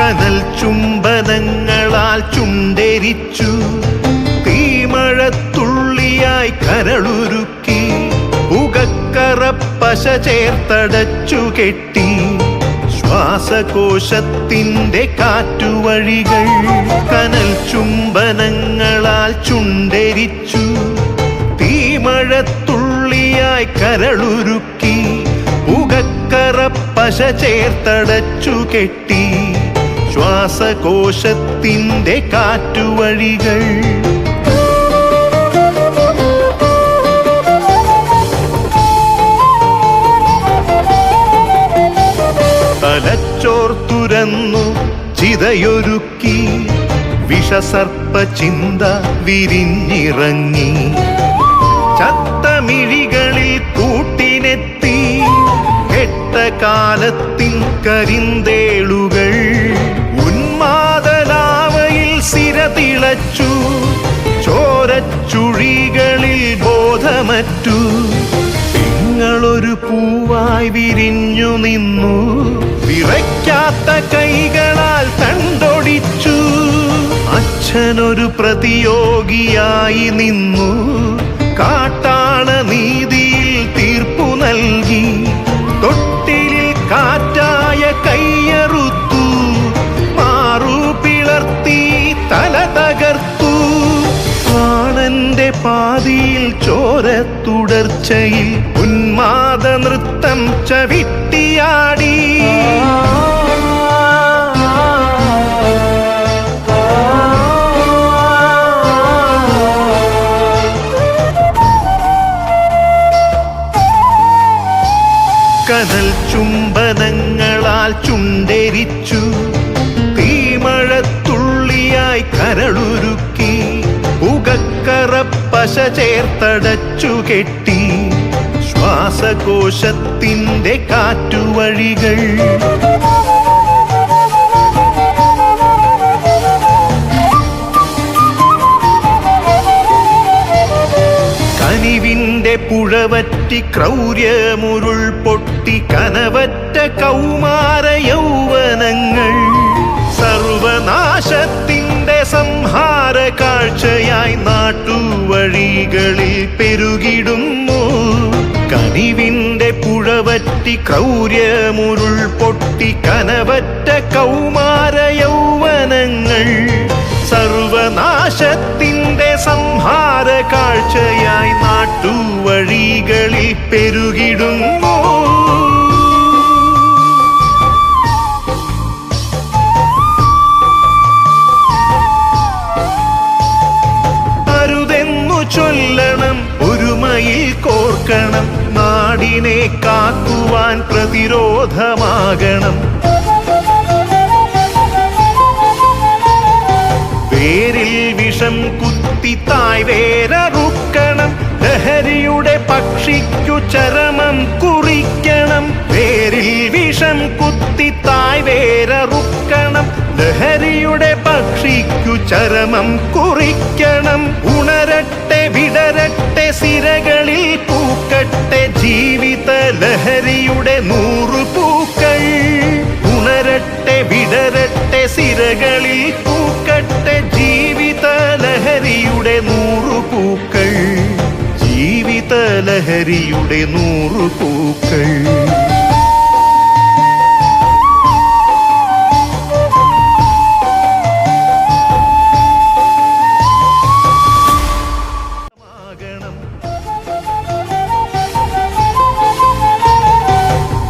കനൽ ചുംബനങ്ങളാൽ ചുണ്ടെരിച്ചു, തീമഴത്തുള്ളിയായി കരളുരുക്കി, പുകക്കറപ്പശ ചേർത്തടച്ചു കെട്ടി, ശ്വാസകോശത്തിൻ്റെ കാറ്റുവഴികൾ. കനൽ ചുംബനങ്ങളാൽ ചുണ്ടെരിച്ചു, തീമഴത്തുള്ളിയായി കരളുരുക്കി, പുകക്കറപ്പശ ചേർത്തടച്ചു കെട്ടി, ശ്വാസകോശത്തിൻ്റെ കാറ്റുവഴികൾ. തലച്ചോർത്തുരന്നു ചിതയൊരുക്കി, വിഷസർപ്പ ചിന്ത വിരിഞ്ഞിറങ്ങി, ചത്തമിഴികളിൽ കൂട്ടിനെത്തി, കെട്ട കാലത്തിൻ കരിന്തേളുകൾ. ഉന്മാദലാവയിൽ സിരതിളച്ചു, ചോരച്ചുഴികളിൽ ബോധമറ്റു, നിങ്ങളൊരു പൂവായി വിരിഞ്ഞു നിന്നു, വിറയ്ക്കാത്ത കൈകളാൽ തണ്ടൊടിച്ചു. അച്ഛനൊരു പ്രതിയോഗിയായി നിന്നു, കാട്ടാള നീതിയിൽ തീർപ്പു നൽകി, തൊട്ടിലിൽ കാറ്റായ കയ്യറുത്തു, മാറു പിളർത്തി തല തകർത്തു. പ്രാണന്റെ പാതിയിൽ ചോരത്തുടർച്ചയിൽ ഉന്മാദ നൃത്തം ചവിട്ടിയാടി. കനൽ ചുംബനങ്ങളാൽ ചുണ്ടെരിച്ചു, തീമഴത്തുള്ളിയായി കരളുരുക്കി, പുകക്കറപ്പശ ചേർത്തടച്ചു കെട്ടി, ശ്വാസകോശത്തിൻ്റെ കാറ്റുവഴികൾ. കനിവിൻ്റെ പുഴവറ്റി ക്രൗര്യമുരുൾ പൊട്ടി, കനവറ്റ കൗമാര യൗവനങ്ങൾ, സർവനാശത്തിൻ്റെ സംഹാര കാഴ്ചയായി നാട്ടുവഴികളിൽ പെരുകിടുന്നു. കനിവിൻ്റെ പുഴവറ്റി ക്രൗര്യമുരുൾ പൊട്ടി, കനവറ്റ കൗമാര യൗവനങ്ങൾ, സർവനാശത്തിൻ്റെ സംഹാര കാഴ്ചയായി നാട്ടുവഴികളിൽ പെരുകിടുന്നു. അരുതെന്നു ചൊല്ലണം, ഒരുമയിൽ കോർക്കണം, നാടിനെ കാക്കുവാൻ പ്രതിരോധമാകണം. വേരിൽ വിഷം കുത്തി തായ് വേരറുക്കണം, ലഹരിയുടെ പക്ഷിക്കു ചരമം കുറിക്കണം. വേരിൽ വിഷം കുത്തി തായ് വേരറുക്കണം, ലഹരിയുടെ പക്ഷിക്കു ചരമം കുറിക്കണം. ഉണരട്ടെ വിടരട്ടെ സിരകളിൽ പൂക്കട്ടെ, ജീവിത ലഹരിയുടെ 100 പൂക്കൾ. ഉണരട്ടെ വിടരട്ടെ സിരകളിൽ പൂക്കട്ടെ, ജീവിത ലഹരിയുടെ 100 പൂക്കൾ. ജീവിത ലഹരിയുടെ 100 പൂക്കൾ.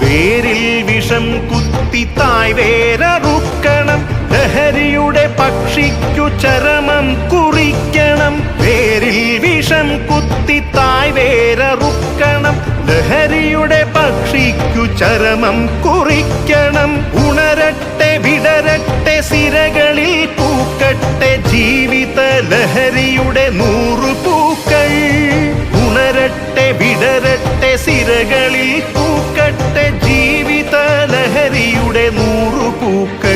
വേരിൽ വിഷം കുത്തി തായ് വേരറുക്കണം, ലഹരിയുടെ പക്ഷിക്കു ചരമം കുറിക്കണം. വേരിൽ വിഷം കുത്തി തായ് വേരറുക്കണം, ലഹരിയുടെ പക്ഷിക്കു ചരമം കുറിക്കണം. ഉണരട്ടെ വിടരട്ടെ സിരകളിൽ പൂക്കട്ടെ, ജീവിത ലഹരിയുടെ 100 പൂക്കൾ. ഉണരട്ടെ വിടരട്ടെ സിരകളിൽ പൂക്കട്ടെ, ജീവിത ലഹരിയുടെ 100 പൂക്കൾ.